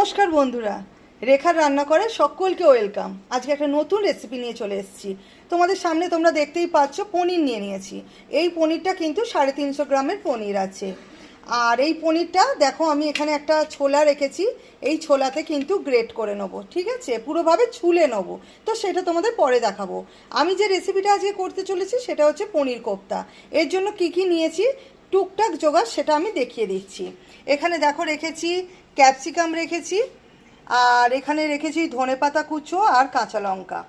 নমস্কার বন্ধুরা, রেখার রান্নাঘরে সকলকে ওয়েলকাম। আজকে একটা নতুন রেসিপি নিয়ে চলে এসেছি তোমাদের সামনে। তোমরা দেখতেই পাচ্ছ পনির নিয়ে নিয়েছি। এই পনিরটা কিন্তু 350 গ্রামের পনির আছে। আর এই পনিরটা দেখো, আমি এখানে একটা ছোলা রেখেছি। এই ছোলাতে কিন্তু গ্রেট করে নেবো, ঠিক আছে, পুরোভাবে ছুলে নেবো। তো সেটা তোমাদের পরে দেখাবো। আমি যে রেসিপিটা আজকে করতে চলেছি সেটা হচ্ছে পনির কোপ্তা। এর জন্য কি কি নিয়েছি টুকটাক জোগাড় সেটা আমি দেখিয়ে দিচ্ছি। এখানে দেখো রেখেছি ক্যাপসিকাম রেখেছি, আর এখানে রেখেছি ধনেপাতা কুচো আর কাঁচা লঙ্কা।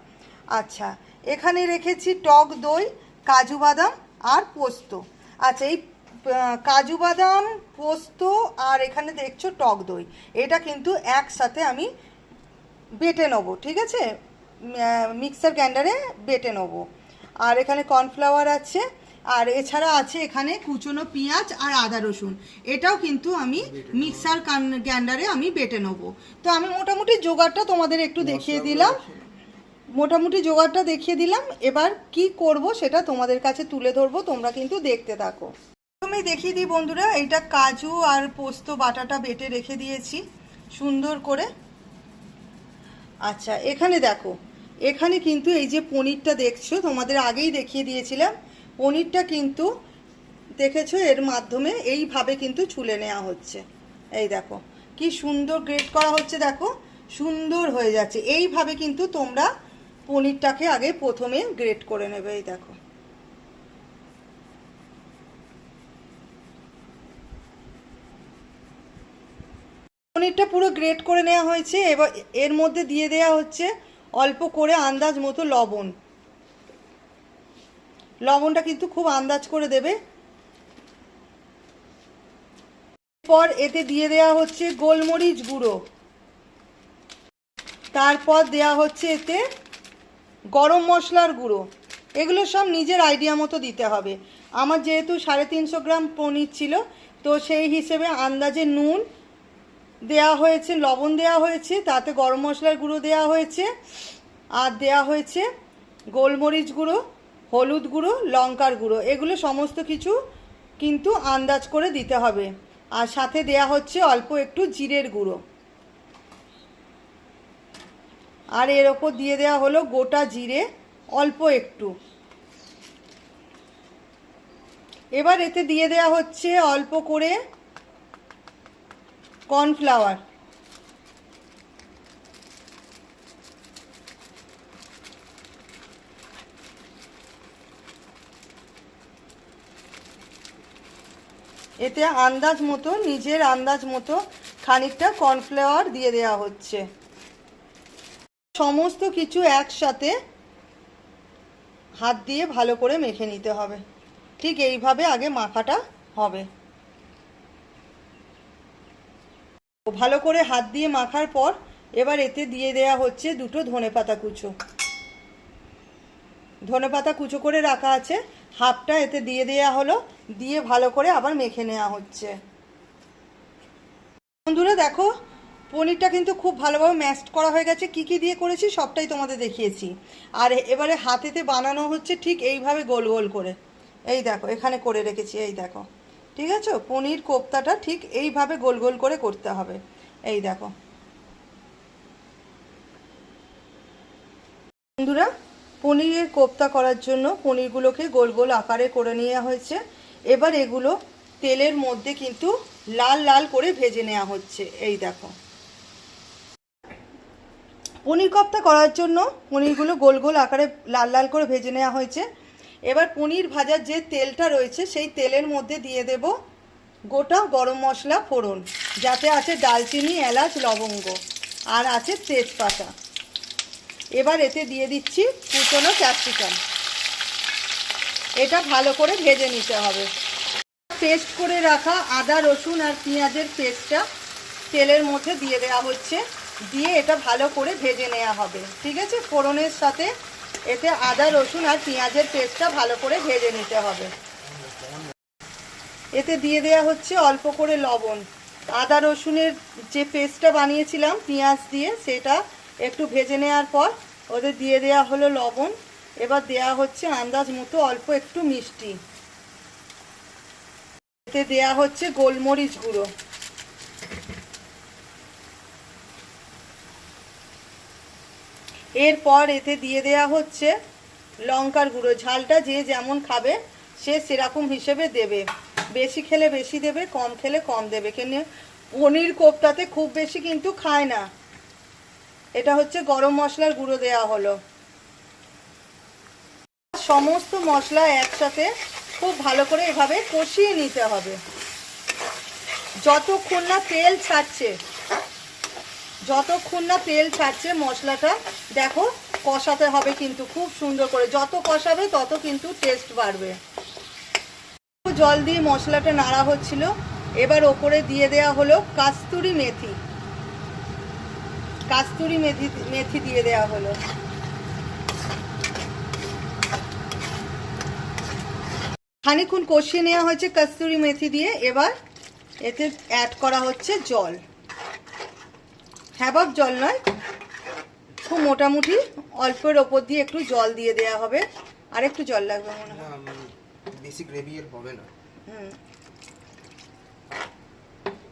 আচ্ছা, এখানে রেখেছি টক দই, কাজু বাদাম আর পোস্ত। আচ্ছা, এই কাজু বাদাম, পোস্ত আর এখানে দেখছো টক দই, এটা কিন্তু একসাথে আমি বেটে নেবো, ঠিক আছে, মিক্সার গ্রাইন্ডারে বেটে নেবো। আর এখানে কর্নফ্লাওয়ার আছে, আর এছাড়া আছে এখানে কুচনো পেঁয়াজ আর আদা রসুন। এটাও কিন্তু আমি মিক্সার গ্রাইন্ডারে আমি বেটে নেবো। তো আমি মোটামুটি জোগাড়টা তোমাদের একটু দেখিয়ে দিলাম, এবার কি করব সেটা তোমাদের কাছে তুলে ধরবো, তোমরা কিন্তু দেখতে থাকো। আমি দেখিয়ে দিই বন্ধুরা, এইটা কাজু আর পোস্ত বাটাটা বেটে রেখে দিয়েছি সুন্দর করে। আচ্ছা, এখানে দেখো, এখানে কিন্তু এই যে পনিরটা দেখছো, তোমাদের আগেই দেখিয়ে দিয়েছিলাম। পনিরটা কিন্তু দেখেছো, এর মাধ্যমে এইভাবে কিন্তু ছুলে নেওয়া হচ্ছে। এই দেখো কি সুন্দর গ্রেট করা হচ্ছে, দেখো সুন্দর হয়ে যাচ্ছে। এইভাবে কিন্তু তোমরা পনিরটাকে আগে প্রথমে গ্রেট করে নেবে। এই দেখো, পনিরটা পুরো গ্রেট করে নেওয়া হয়েছে। এবার এর মধ্যে দিয়ে দেওয়া হচ্ছে অল্প করে আন্দাজ মতো লবণ। লবণটা কিন্তু খুব আন্দাজ করে দেবে। পর এতে দিয়ে দেওয়া হচ্ছে গোলমরিচ গুঁড়ো, তারপর দেওয়া হচ্ছে এতে গরম মশলার গুঁড়ো। এগুলো সব নিজের আইডিয়া মতো দিতে হবে। আমার যেহেতু 350 গ্রাম পনির ছিল, তো সেই হিসেবে আন্দাজে নুন দেওয়া হয়েছে, লবণ দেওয়া হয়েছে, তাতে গরম মশলার গুঁড়ো দেওয়া হয়েছে, আর দেওয়া হয়েছে গোলমরিচ গুঁড়ো, হলুদ গুঁড়ো, লঙ্কার গুঁড়ো। এগুলো সমস্ত কিছু কিন্তু আন্দাজ করে দিতে হবে। আর সাথে দেয়া হচ্ছে অল্প একটু জিরের গুঁড়ো, আর এর ওপর দিয়ে দেওয়া হলো গোটা জিরে অল্প একটু। এবার এতে দিয়ে দেওয়া হচ্ছে অল্প করে কর্নফ্লাওয়ার। এতে আন্দাজ মতো, নিজের আন্দাজ মতো খানিকটা কর্নফ্লাওয়ার দিয়ে দেওয়া হচ্ছে। সমস্ত কিছু একসাথে হাত দিয়ে ভালো করে মেখে নিতে হবে। ঠিক এইভাবে আগে মাখাটা হবে। ভালো করে হাত দিয়ে মাখার পর এবার এতে দিয়ে দেওয়া হচ্ছে দুটো ধনেপাতা কুচো। ধনেপাতা কুচো করে রাখা আছে, হাফটা এতে দিয়ে দেওয়া হলো। দিয়ে ভালো করে আবার মেখে নেওয়া হচ্ছে। বন্ধুরা দেখো, পনিরটা কিন্তু খুব ভালোভাবে ম্যাশড করা হয়ে গেছে। কি কি দিয়ে করেছি সবটাই তোমাদের দেখিয়েছি। আর এবারে হাতেতে বানানো হচ্ছে ঠিক এইভাবে গোল গোল করে। এই দেখো এখানে করে রেখেছি, এই দেখো, ঠিক আছে। পনির কোপ্তাটা ঠিক এইভাবে গোল গোল করে করতে হবে। এই দেখো বন্ধুরা, পনিরের কোপ্তা করার জন্য পনিরগুলোকে গোল গোল আকারে করে নেওয়া হয়েছে। এবার এগুলো তেলের মধ্যে কিন্তু লাল লাল করে ভেজে নেওয়া হচ্ছে। এই দেখো, পনির কোপ্তা করার জন্য পনিরগুলো গোল গোল আকারে লাল লাল করে ভেজে নেওয়া হয়েছে। এবার পনির ভাজার যে তেলটা রয়েছে সেই তেলের মধ্যে দিয়ে দেব গোটা গরম মশলা ফোড়ন, যাতে আছে দালচিনি, এলাচ, লবঙ্গ, আর আছে তেজপাতা। এবার এতে দিয়ে দিচ্ছি কুচনো ক্যাপসিকাম। এটা ভালো করে ভেজে নিতে হবে। পেস্ট করে রাখা আদা রসুন আর পেঁয়াজের পেস্টটা তেলের মধ্যে দিয়ে দেওয়া হচ্ছে। দিয়ে এটা ভালো করে ভেজে নেওয়া হবে, ঠিক আছে। ফোড়নের সাথে এতে আদা রসুন আর পেঁয়াজের পেস্টটা ভালো করে ভেজে নিতে হবে। এতে দিয়ে দেওয়া হচ্ছে অল্প করে লবণ। আদা রসুনের যে পেস্টটা বানিয়েছিলাম পেঁয়াজ দিয়ে, সেটা একটু ভেজে নেওয়ার পর ওদের দিয়ে দেওয়া হলো লবণ। এবার দেওয়া হচ্ছে আন্দাজ মতো অল্প একটু মিষ্টি। এতে দেওয়া হচ্ছে গোলমরিচ গুঁড়ো। এরপর এতে দিয়ে দেয়া হচ্ছে লঙ্কার গুঁড়ো। ঝালটা যে যেমন খাবে সে সেরকম হিসেবে দেবে, বেশি খেলে বেশি দেবে, কম খেলে কম দেবে। কেন পনির কোপ্তাতে খুব বেশি কিন্তু খায় না। এটা হচ্ছে গরম মশলার গুঁড়ো দেয়া হলো। সমস্ত মশলা একসাথে খুব ভালো করে এভাবে কষিয়ে নিতে হবে। যতক্ষণ না তেল ছাড়ছে মশলাটা দেখো কষাতে হবে কিন্তু খুব সুন্দর করে। যত কষাবে তত কিন্তু টেস্ট বাড়বে। জল দিয়ে মশলাটা নাড়া হচ্ছিল। এবার ওপরে দিয়ে দেয়া হলো কাস্তুরি মেথি দিয়ে দেয়া হলো। খানিকক্ষণ কষিয়ে নেওয়া হয়েছে কস্তুরি মেথি দিয়ে। এবার এতে অ্যাড করা হচ্ছে জল। হ্যাবাব জল নয়, খুব মোটামুটি অল্পের ওপর দিয়ে একটু জল দিয়ে দেয়া হবে। আর একটু জল লাগবে মনে হয়, বেশি গ্রেভি এর হবে না।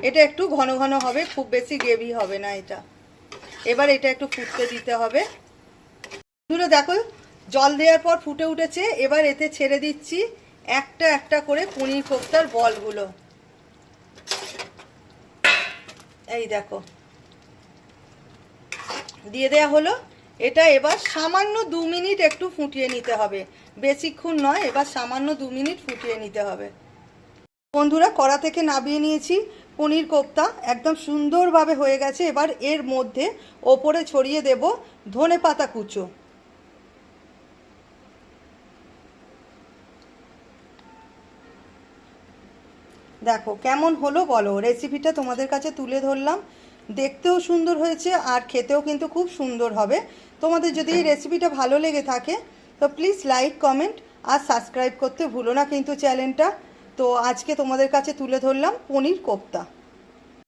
এটা একটু ঘন ঘন হবে, খুব বেশি গ্রেভি হবে না এটা। এবার এটা একটু ফুটতে দিতে হবে। দেখো জল দেওয়ার পর ফুটে উঠেছে। এবার এতে ছেড়ে দিচ্ছি একটা একটা করে পনির কোফতার বলগুলো। এই দেখো দিয়ে দেয়া হলো। এটা এবার সামান্য 2 মিনিট একটু ফুটিয়ে নিতে হবে, বেশিক্ষণ নয়। এবার সামান্য 2 মিনিট ফুটিয়ে নিতে হবে। বন্ধুরা কড়া থেকে নামিয়ে নিয়েছি পনির কোফতা, একদম সুন্দরভাবে হয়ে গেছে। এবার এর মধ্যে ওপরে ছড়িয়ে দেব ধনেপাতা কুচো। দেখো কেমন হলো বলো। রেসিপিটা তোমাদের কাছে তুলে ধরলাম, দেখতেও সুন্দর হয়েছে আর খেতেও কিন্তু খুব সুন্দর হবে। তোমাদের যদি এই রেসিপিটা ভালো লেগে থাকে তো প্লিজ লাইক, কমেন্ট আর সাবস্ক্রাইব করতে ভুলো না কিন্তু চ্যানেলটা। তো আজকে তোমাদের কাছে তুলে ধরলাম পনির কোফতা।